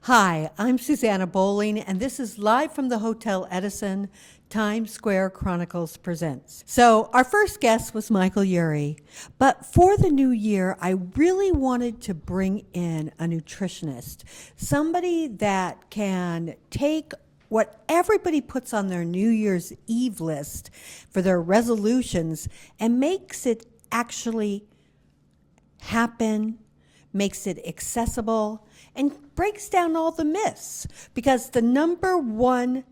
Hi, I'm Susanna Bowling, and this is live from the Hotel Edison. Times Square Chronicles presents. So, our first guest was Michael Urie, but for the new year, I really wanted to bring in a nutritionist, somebody that can take what everybody puts on their New Year's Eve list for their resolutions and makes it actually happen, makes it accessible, and breaks down all the myths. Because the number one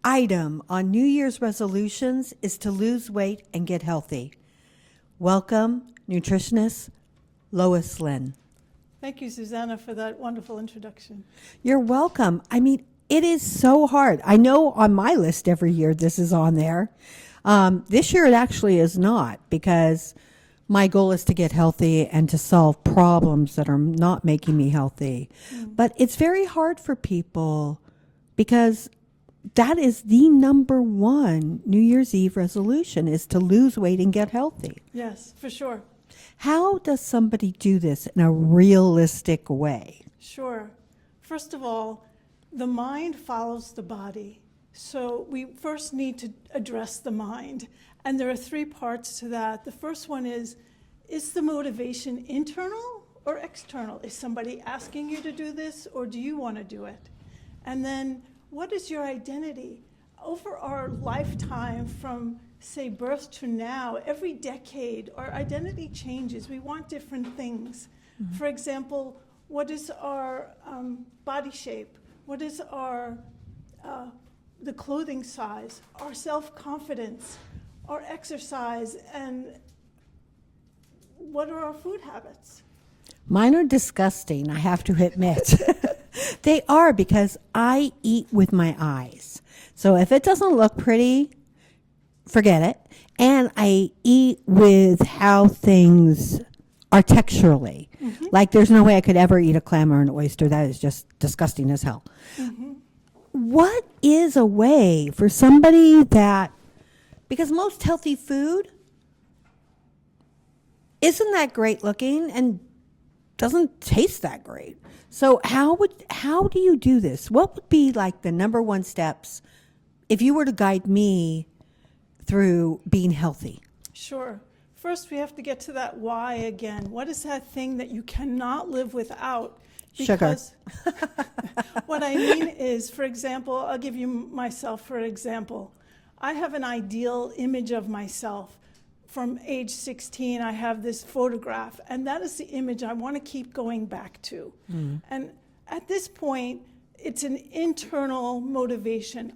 item on New Year's resolutions is to lose weight and get healthy. Welcome, nutritionist Lois Lynn. Thank you, Susanna, for that wonderful introduction. You're welcome. I mean, it is so hard. I know on my list every year this is on there. This year it actually is not, because my goal is to get healthy and to solve problems that are not making me healthy. But it's very hard for people because that is the number one New Year's Eve resolution, is to lose weight and get healthy. Yes, for sure. How does somebody do this in a realistic way? Sure. First of all, the mind follows the body. So we first need to address the mind. And there are three parts to that. The first one is the motivation internal or external? Is somebody asking you to do this, or do you want to do it? And then what is your identity? Over our lifetime, from say birth to now, every decade, our identity changes. We want different things. Mm-hmm. For example, what is our body shape? What is our the clothing size, our self-confidence, our exercise, and what are our food habits? Mine are disgusting, I have to admit. They are, because I eat with my eyes. So if it doesn't look pretty, forget it. And I eat with how things are texturally. Mm-hmm. Like, there's no way I could ever eat a clam or an oyster. That is just disgusting as hell. Mm-hmm. What is a way for somebody that, because most healthy food isn't that great looking and doesn't taste that great. So how do you do this? What would be like the number one steps if you were to guide me through being healthy? Sure. First, we have to get to that why again. What is that thing that you cannot live without? Because sugar. What I mean is, for example, I'll give you myself for example. I have an ideal image of myself. From age 16, I have this photograph, and that is the image I want to keep going back to. Mm. And at this point, it's an internal motivation.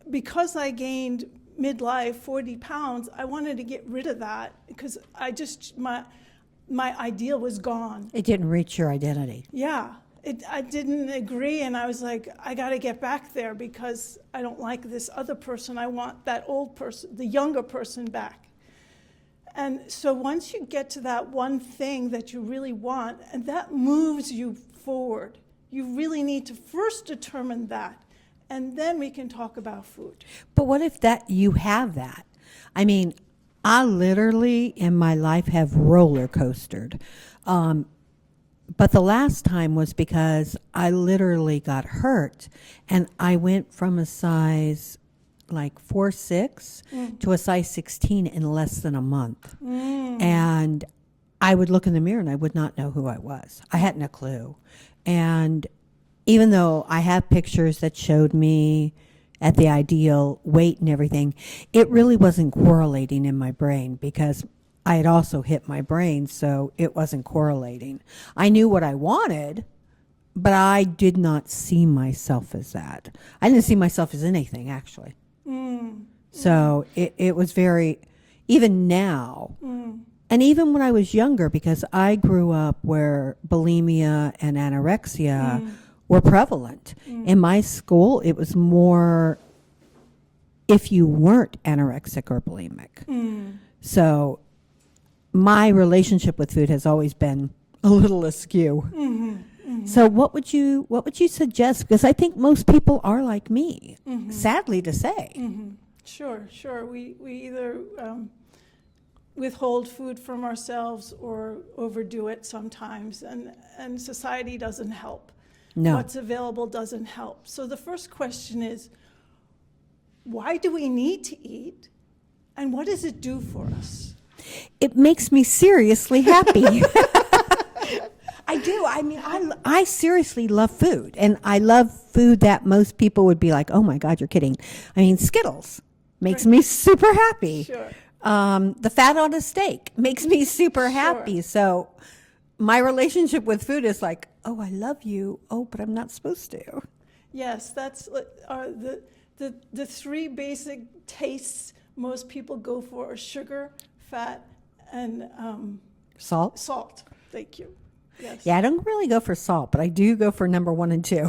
Because I gained midlife 40 pounds, I wanted to get rid of that because my ideal was gone. It didn't reach your identity. Yeah. I didn't agree, and I was like, I got to get back there because I don't like this other person. I want that old person, the younger person, back. And so once you get to that one thing that you really want, and that moves you forward, you really need to first determine that, and then we can talk about food. But what if that you have that? I mean, I literally in my life have roller coastered. But the last time was because I literally got hurt, and I went from a size like 4'6" to a size 16 in less than a month. And I would look in the mirror and I would not know who I was. I hadn't a clue. And even though I have pictures that showed me at the ideal weight and everything, it really wasn't correlating in my brain because I had also hit my brain, so it wasn't correlating. I knew what I wanted, but I did not see myself as that. I didn't see myself as anything, actually. So it was very, even now, and even when I was younger, because I grew up where bulimia and anorexia were prevalent. In my school, it was more if you weren't anorexic or bulimic. So my relationship with food has always been a little askew. So what would you suggest? Because I think most people are like me, sadly to say. Sure. We either withhold food from ourselves or overdo it sometimes, and society doesn't help. No. What's available doesn't help. So the first question is, why do we need to eat? And what does it do for us? It makes me seriously happy. I do. I mean, I seriously love food. And I love food that most people would be like, oh my God, you're kidding. I mean, Skittles makes me super happy. Sure. The fat on a steak makes me super Sure. happy. So my relationship with food is like, oh, I love you. Oh, but I'm not supposed to. Yes, that's the three basic tastes most people go for are sugar, fat, and Salt? salt. Thank you. Yes. Yeah, I don't really go for salt, but I do go for number 1 and 2.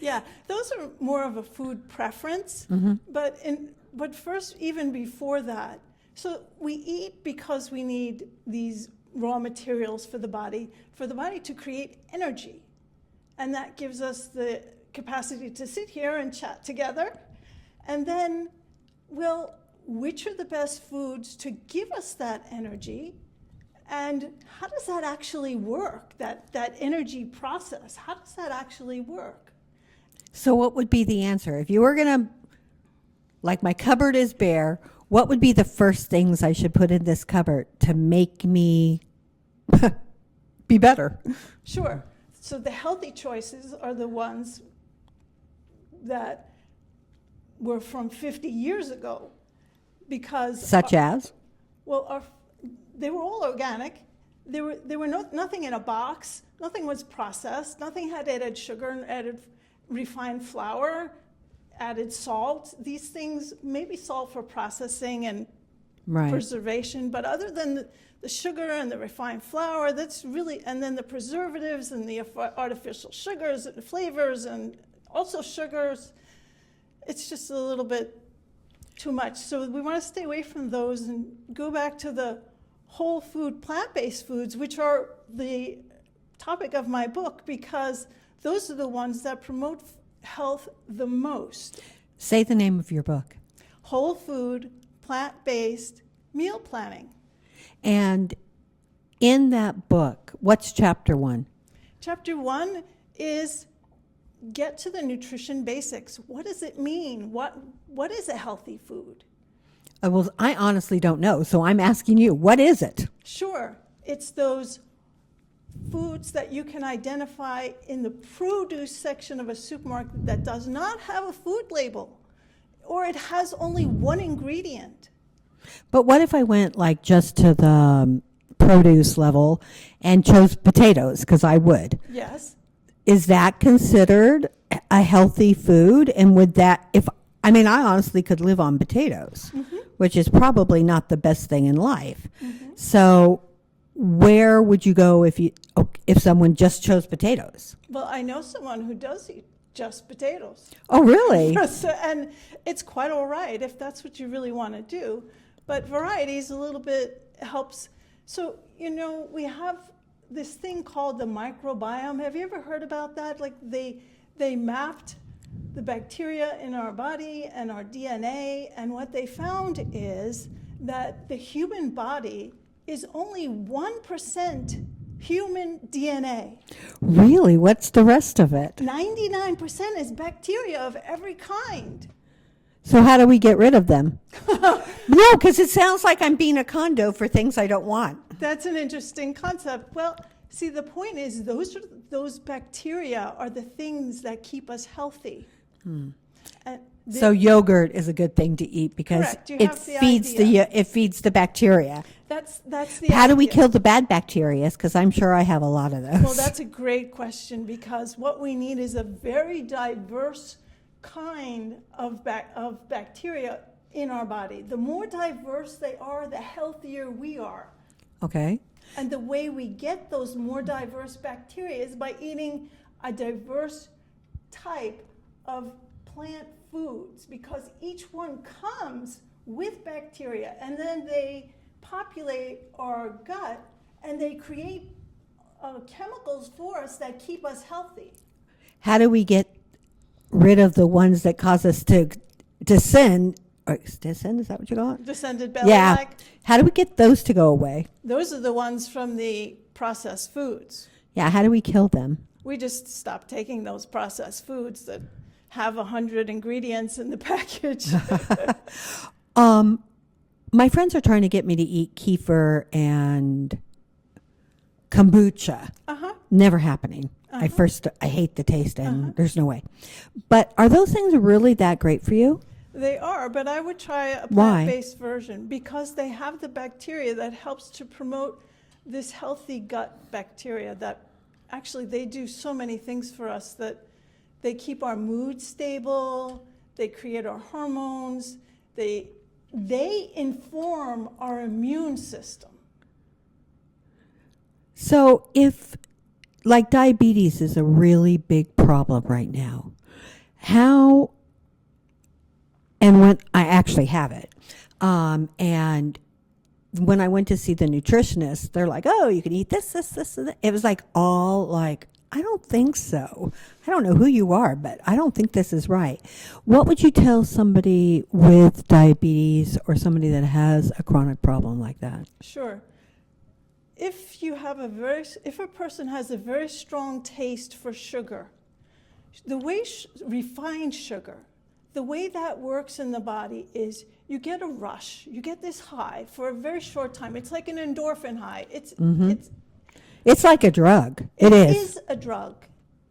Yeah, those are more of a food preference. But first, even before that, so we eat because we need these raw materials for the body to create energy. And that gives us the capacity to sit here and chat together. And then, well, which are the best foods to give us that energy? And how does that actually work, that energy process? How does that actually work? So what would be the answer? If you were going to, like my cupboard is bare, what would be the first things I should put in this cupboard to make me be better? Sure. So the healthy choices are the ones that were from 50 years ago, because Such as? well, they were all organic. There were nothing in a box. Nothing was processed. Nothing had added sugar and added refined flour, added salt. These things, maybe salt for processing and Right. preservation, but other than the sugar and the refined flour, that's really, and then the preservatives and the artificial sugars and flavors and also sugars, it's just a little bit too much. So we want to stay away from those and go back to the whole food, plant-based foods, which are the topic of my book, because those are the ones that promote health the most. Say the name of your book. Whole food, plant-based meal planning. And in that book, what's chapter 1? Chapter 1 is get to the nutrition basics. What does it mean? What is a healthy food? Well, I honestly don't know, so I'm asking you, what is it? Sure, it's those foods that you can identify in the produce section of a supermarket that does not have a food label, or it has only one ingredient. But what if I went like just to the produce level and chose potatoes, because I would. Yes. Is that considered a healthy food? And would that, I honestly could live on potatoes, which is probably not the best thing in life. So where would you go if someone just chose potatoes? Well, I know someone who does eat just potatoes. Oh, really? And it's quite all right if that's what you really want to do. But varieties a little bit helps. So, we have this thing called the microbiome. Have you ever heard about that? Like they mapped the bacteria in our body and our DNA, and what they found is that the human body is only 1% human DNA. Really? What's the rest of it? 99% is bacteria of every kind. So how do we get rid of them? No, because it sounds like I'm being a condo for things I don't want. That's an interesting concept. Well, see, the point is those bacteria are the things that keep us healthy. And So yogurt is a good thing to eat because Correct. You it have the feeds idea. it feeds the bacteria. that's the How do we idea. kill the bad bacteria? Because I'm sure I have a lot of those. Well, that's a great question, because what we need is a very diverse kind of bacteria in our body. The more diverse they are, the healthier we are. Okay. And the way we get those more diverse bacteria is by eating a diverse type of plant foods, because each one comes with bacteria, and then they populate our gut and they create chemicals for us that keep us healthy. How do we get rid of the ones that cause us to descend? Or descend, is that what you call it? Descended belly Yeah. like. How do we get those to go away? Those are the ones from the processed foods. Yeah, how do we kill them? We just stopped taking those processed foods that have 100 ingredients in the package. My friends are trying to get me to eat kefir and kombucha. Uh-huh. Never happening. I hate the taste, and there's no way. But are those things really that great for you? They are, but I would try a Why? plant-based version because they have the bacteria that helps to promote this healthy gut bacteria that actually they do so many things for us, that they keep our mood stable, they create our hormones, they inform our immune system. So if, like, diabetes is a really big problem right now, how, and when I actually have it, and when I went to see the nutritionist, they're like, oh, you can eat this, and that. It was like all like, I don't think so. I don't know who you are, but I don't think this is right. What would you tell somebody with diabetes or somebody that has a chronic problem like that? Sure. If a person has a very strong taste for sugar, the way refined sugar, the way that works in the body is you get a rush, you get this high for a very short time. It's like an endorphin high. It's like a drug. It is a drug,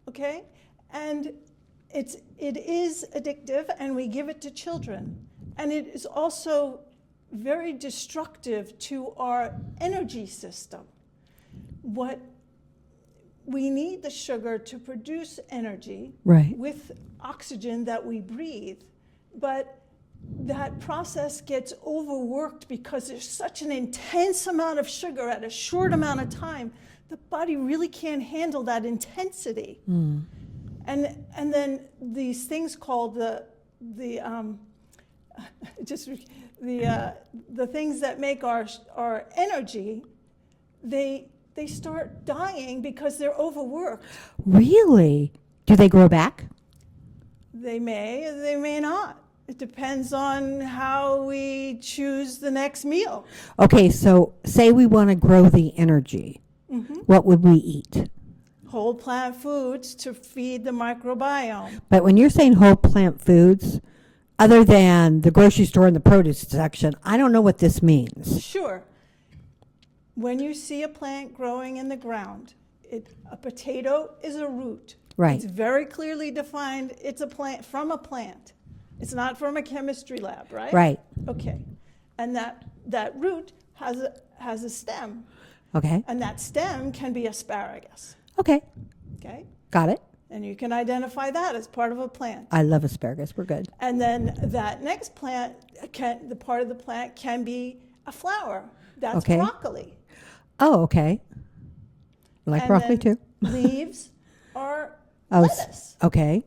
okay? And it is addictive, and we give it to children. And it is also very destructive to our energy system. What we need the sugar to produce energy right. with oxygen that we breathe, but that process gets overworked because there's such an intense amount of sugar at a short amount of time. The body really can't handle that intensity. And then these things called the things that make our energy, they start dying because they're overworked. Really? Do they grow back? They may not. It depends on how we choose the next meal. Okay, so say we want to grow the energy. What would we eat? Whole plant foods to feed the microbiome. But when you're saying whole plant foods, other than the grocery store and the produce section, I don't know what this means. Sure. When you see a plant growing in the ground, a potato is a root. Right. It's very clearly defined. It's a plant from a plant. It's not from a chemistry lab, right? Right. Okay. And that root has a stem. Okay. And that stem can be asparagus. Okay. Okay? Got it. And you can identify that as part of a plant. I love asparagus. We're good. And then that next plant, the part of the plant can be a flower. That's Okay. broccoli. Oh, okay. I like And broccoli then too. Leaves are Oh, lettuce. okay.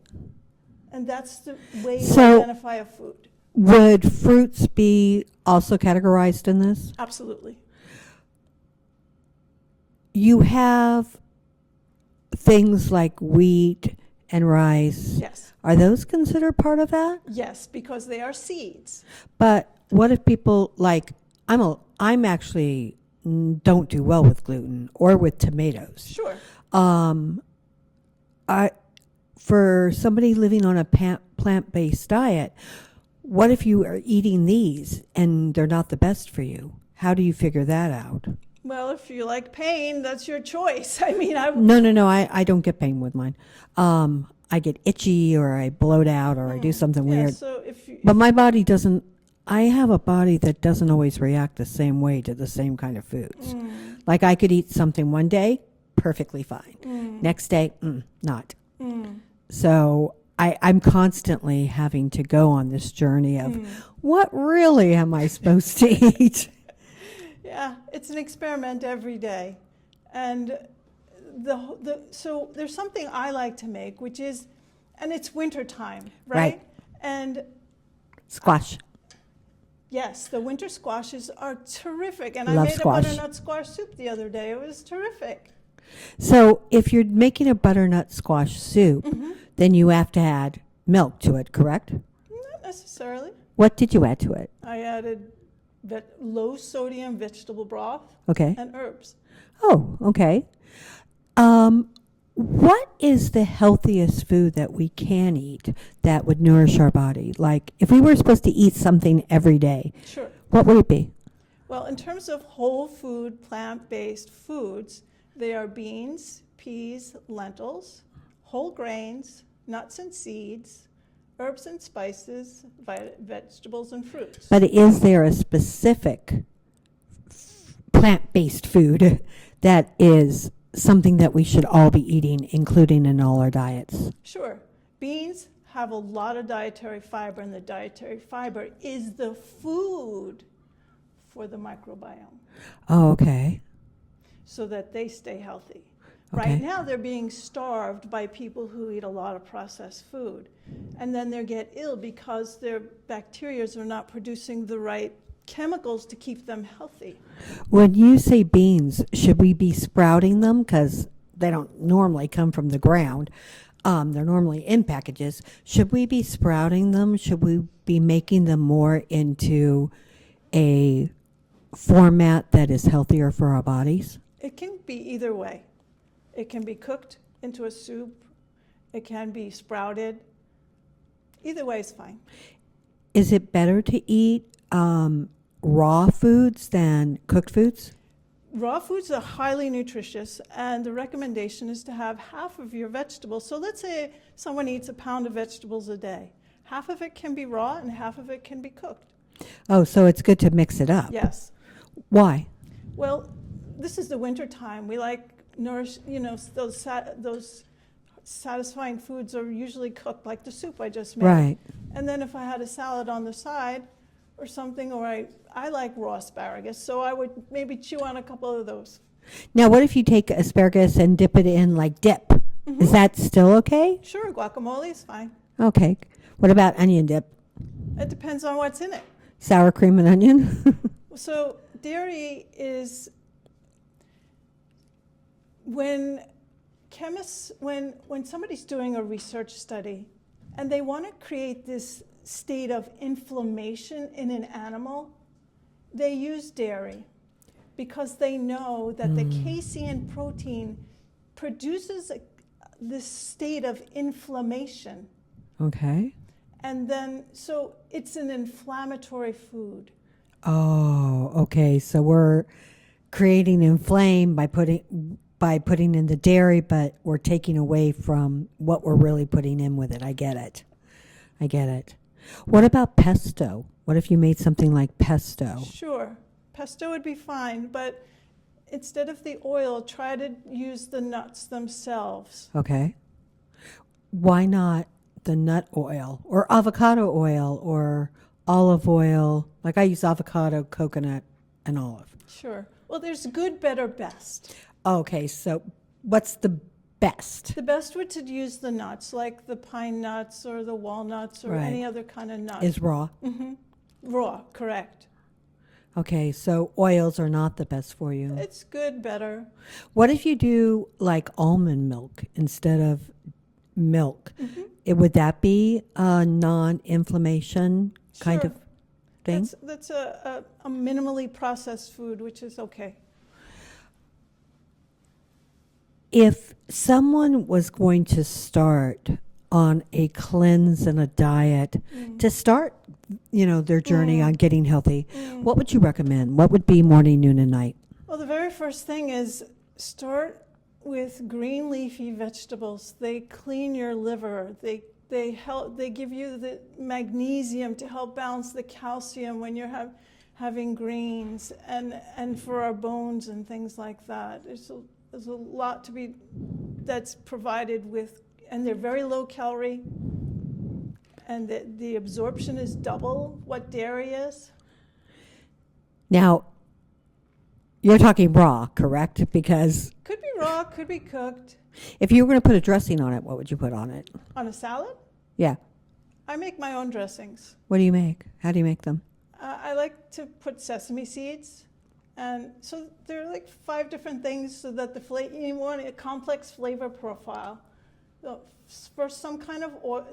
And that's the way you So- identify a food. Would fruits be also categorized in this? Absolutely. You have things like wheat and rice. Yes. Are those considered part of that? Yes, because they are seeds. But what if people like I'm actually don't do well with gluten or with tomatoes. Sure. For somebody living on a plant-based diet, what if you are eating these and they're not the best for you? How do you figure that out? Well, if you like pain, that's your choice. I mean, No, I don't get pain with mine. I get itchy or I bloat out or I do something yeah, weird. so if you, But my body doesn't, I have a body that doesn't always react the same way to the same kind of foods. Like I could eat something one day, perfectly fine. Next day, not. So I'm constantly having to go on this journey of what really am I supposed to eat? yeah, it's an experiment every day. And so there's something I like to make, which is, and it's winter time, right? And Squash. yes, the winter squashes are terrific. And Love I made squash. a butternut squash soup the other day. It was terrific. So if you're making a butternut squash soup, then you have to add milk to it, correct? Not necessarily. What did you add to it? I added low sodium vegetable broth Okay. and herbs. Oh, okay. What is the healthiest food that we can eat that would nourish our body? Like, if we were supposed to eat something every day, Sure. what would it be? Well, in terms of whole food, plant-based foods, they are beans, peas, lentils, whole grains, nuts and seeds, herbs and spices, vegetables and fruits. But is there a specific plant-based food that is something that we should all be eating, including in all our diets? Sure. Beans have a lot of dietary fiber, and the dietary fiber is the food for the microbiome Oh, okay. so that they stay healthy. Okay. Right now, they're being starved by people who eat a lot of processed food. And then they get ill because their bacteria are not producing the right chemicals to keep them healthy. When you say beans, should we be sprouting them? Because they don't normally come from the ground. They're normally in packages. Should we be sprouting them? Should we be making them more into a format that is healthier for our bodies? It can be either way. It can be cooked into a soup. It can be sprouted. Either way is fine. Is it better to eat raw foods than cooked foods? Raw foods are highly nutritious, and the recommendation is to have half of your vegetables. So let's say someone eats a pound of vegetables a day. Half of it can be raw and half of it can be cooked. Oh, so it's good to mix it up. Yes. Why? Well, this is the winter time. We like those satisfying foods are usually cooked, like the soup I just made. Right. And then if I had a salad on the side or something, or I like raw asparagus, so I would maybe chew on a couple of those. Now, what if you take asparagus and dip it in like dip? Is that still okay? Sure, guacamole is fine. Okay. What about onion dip? It depends on what's in it. Sour cream and onion? So dairy is when chemists, when somebody's doing a research study and they want to create this state of inflammation in an animal, they use dairy because they know that the casein protein produces this state of inflammation. Okay. And then, so it's an inflammatory food. Oh, okay. So we're creating inflame by putting in the dairy, but we're taking away from what we're really putting in with it. I get it. What about pesto? What if you made something like pesto? Sure, pesto would be fine, but instead of the oil, try to use the nuts themselves. Okay. Why not the nut oil or avocado oil or olive oil? Like I use avocado, coconut, and olive. Sure. Well, there's good, better, best. Okay, so what's the best? The best would to use the nuts, like the pine nuts or the walnuts or Right. any other kind of nut. Is raw. Raw, correct. Okay, so oils are not the best for you. It's good, better. What if you do like almond milk instead of milk? Would that be a non-inflammation kind Sure. of thing? That's a minimally processed food, which is okay. If someone was going to start on a cleanse and a diet to start, their journey on getting healthy, what would you recommend? What would be morning, noon, and night? Well, the very first thing is start with green leafy vegetables. They clean your liver. They help. They give you the magnesium to help balance the calcium when you're having greens, and for our bones and things like that. There's a lot that's provided with, and they're very low calorie, and the absorption is double what dairy is. Now, you're talking raw, correct? Because Could be raw, could be cooked. if you were going to put a dressing on it, what would you put on it? On a salad, Yeah. I make my own dressings. What do you make? How do you make them? I like to put sesame seeds, and so there are like 5 different things so that you want a complex flavor profile. So first, some kind of oil,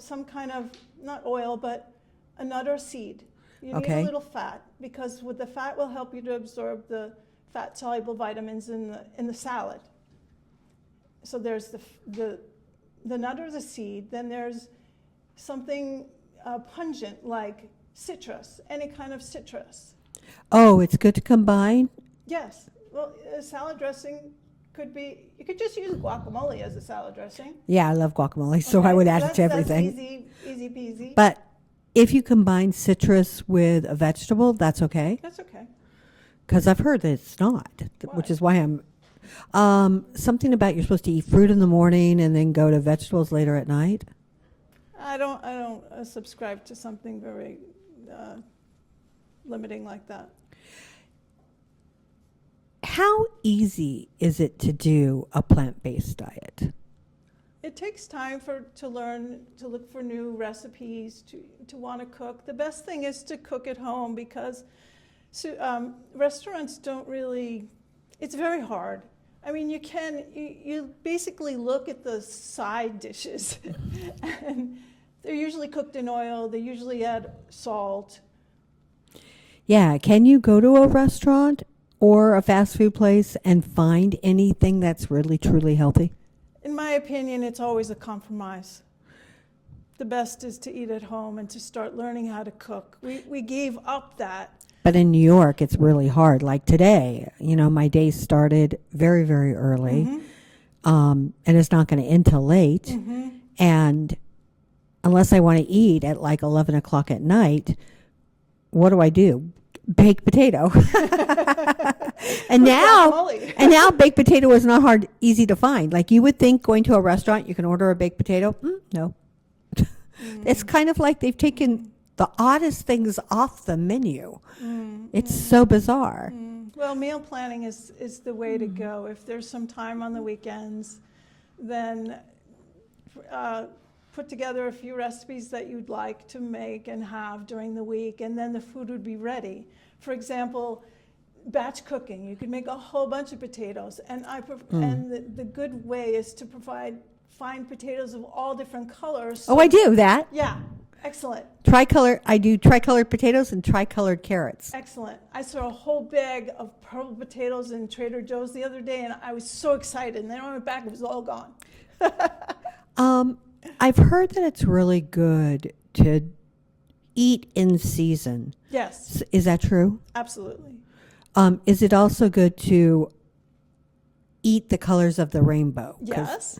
not oil, but a nut or seed. You need Okay. a little fat because with the fat will help you to absorb the fat-soluble vitamins in the salad. so there's the nut or the seed, then there's something pungent like citrus, any kind of citrus. Oh, it's good to combine? Yes. Well, a salad dressing could be, you could just use guacamole as a salad dressing. Yeah, I love guacamole, so Okay, I would so add it to everything. That's easy peasy. But if you combine citrus with a vegetable, that's okay? That's okay. Because I've heard that it's not, which Why? is why something about you're supposed to eat fruit in the morning and then go to vegetables later at night. I don't subscribe to something very limiting like that. How easy is it to do a plant-based diet? It takes time to learn, to look for new recipes, to want to cook. The best thing is to cook at home because restaurants don't really, it's very hard. I mean, you basically look at the side dishes and they're usually cooked in oil, they usually add salt. Yeah, can you go to a restaurant or a fast food place and find anything that's really, truly healthy? In my opinion, it's always a compromise. The best is to eat at home and to start learning how to cook. We gave up that. But in New York, it's really hard. Like today, my day started very, very early, and it's not going to end till late. Mm-hmm. And unless I want to eat at like 11 o'clock at night, what do? Baked potato. and now baked potato is not easy to find. Like you would think going to a restaurant, you can order a baked potato. No. It's kind of like they've taken the oddest things off the menu. It's so bizarre. Well, meal planning is the way to go. If there's some time on the weekends, then put together a few recipes that you'd like to make and have during the week, and then the food would be ready. For example, batch cooking. You could make a whole bunch of potatoes, and the good way is to find potatoes of all different colors. Oh, I do that. Yeah, excellent. I do tricolored potatoes and tricolored carrots. Excellent. I saw a whole bag of purple potatoes in Trader Joe's the other day, and I was so excited. And then I went back, it was all gone. I've heard that it's really good to eat in season. Yes. Is that true? Absolutely. Is it also good to eat the colors of the rainbow? Yes.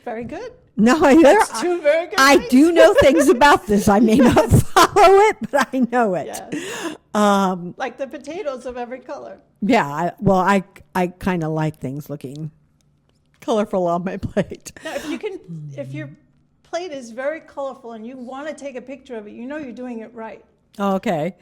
Very good. No, That's two very good I ways. do know things about this. I may not follow it, but I know it. Yes. Like the potatoes of every color. Yeah. I kind of like things looking colorful on my plate. Now, if your plate is very colorful and you want to take a picture of it, you know you're doing it right. Okay.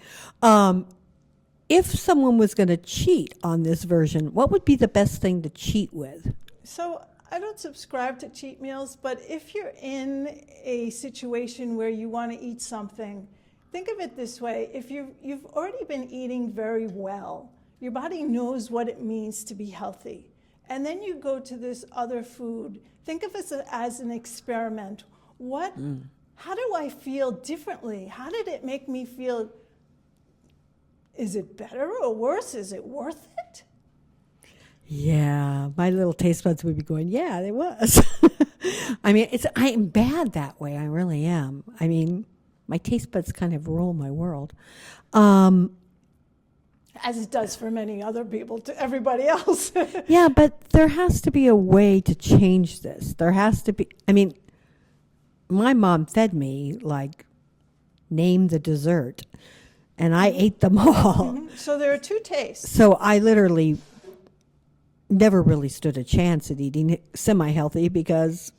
If someone was going to cheat on this version, what would be the best thing to cheat with? So I don't subscribe to cheat meals, but if you're in a situation where you want to eat something, think of it this way. If you've already been eating very well, your body knows what it means to be healthy. And then you go to this other food. Think of it as an experiment. How do I feel differently? How did it make me feel? Is it better or worse? Is it worth it? Yeah, my little taste buds would be going, yeah, it was. I mean, I'm bad that way. I really am. I mean, my taste buds kind of rule my world. As it does for many other people, to everybody else. Yeah, but there has to be a way to change this. There has to be, I mean, my mom fed me, like, name the dessert, and I ate them all. So there are two tastes. So I literally never really stood a chance at eating semi-healthy because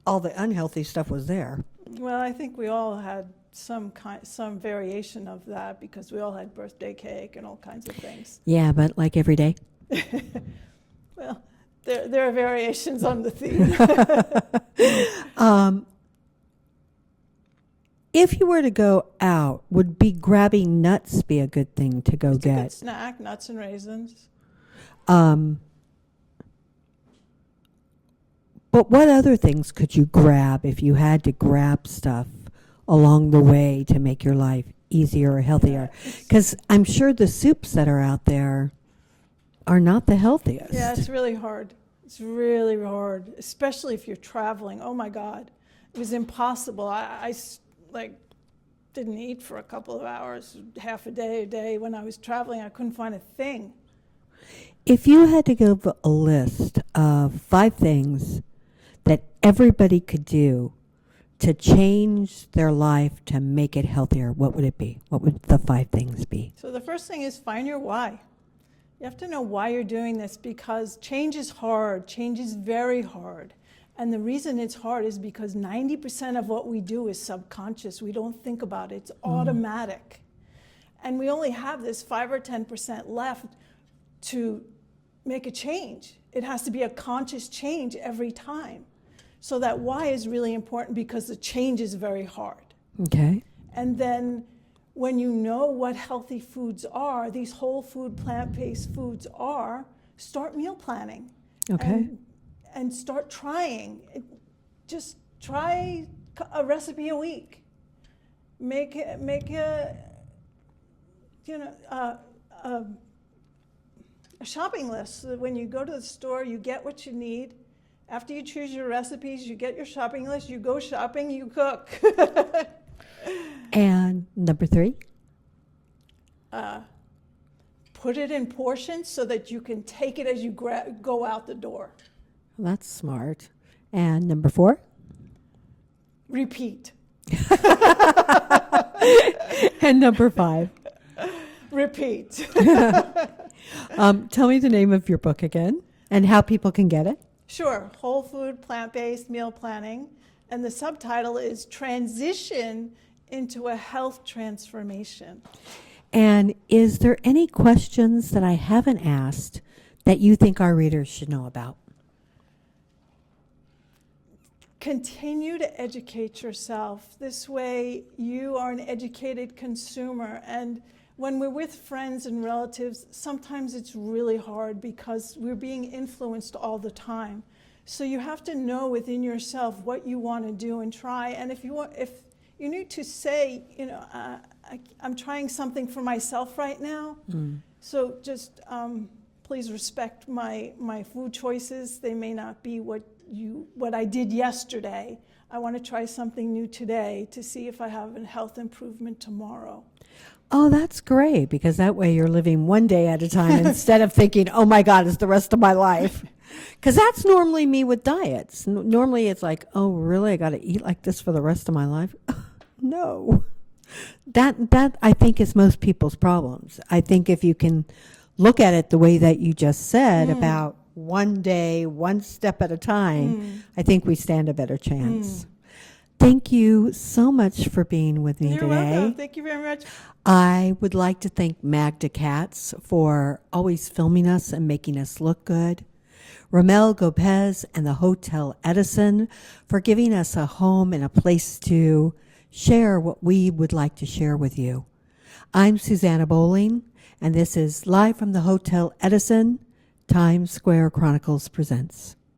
all the unhealthy stuff was there. Well, I think we all had some variation of that because we all had birthday cake and all kinds of things. Yeah, but like every day. Well, there are variations on the theme. If you were to go out, would grabbing nuts be a good thing to go It's a get? good snack, nuts and raisins. But what other things could you grab if you had to grab stuff along the way to make your life easier or healthier? Because I'm sure the soups that are out there are not the healthiest. Yeah, it's really hard. It's really hard, especially if you're traveling. Oh my God, it was impossible. Like didn't eat for a couple of hours, half a day when I was traveling. I couldn't find a thing. If you had to give a list of 5 things that everybody could do to change their life to make it healthier, what would it be? What would the 5 things be? So the first thing is find your why. You have to know why you're doing this, because change is hard. Change is very hard. And the reason it's hard is because 90% of what we do is subconscious. We don't think about it. It's automatic. And we only have this 5 or 10% left to make a change. It has to be a conscious change every time. So that why is really important, because the change is very hard. Okay. And then when you know what healthy foods are, these whole food, plant-based foods are, start meal planning. Okay. And start trying. Just try a recipe a week. Make a shopping list, so that when you go to the store, you get what you need. After you choose your recipes, you get your shopping list, you go shopping, you cook. And number 3? Put it in portions so that you can take it as you go out the door. That's smart. And number 4? Repeat. And number 5? Repeat. Tell me the name of your book again and how people can get it. Sure, whole food, plant-based meal planning. And the subtitle is Transition into a Health Transformation. And is there any questions that I haven't asked that you think our readers should know about? Continue to educate yourself. This way you are an educated consumer. And when we're with friends and relatives, sometimes it's really hard because we're being influenced all the time. So you have to know within yourself what you want to do and try. And if you need to say, I'm trying something for myself right now, so just please respect my food choices. They may not be what I did yesterday. I want to try something new today to see if I have a health improvement tomorrow. Oh, that's great, because that way you're living one day at a time instead of thinking, oh my God, it's the rest of my life. Because that's normally me with diets. Normally it's like, oh, really? I got to eat like this for the rest of my life? No. That I think is most people's problems. I think if you can look at it the way that you just said about one day, one step at a time, I think we stand a better chance. Thank you so much for being with me You're today. welcome. Thank you very much. I would like to thank Magda Katz for always filming us and making us look good. Ramel Gopez and the Hotel Edison for giving us a home and a place to share what we would like to share with you. I'm Susanna Bowling, and this is Live from the Hotel Edison, Times Square Chronicles presents.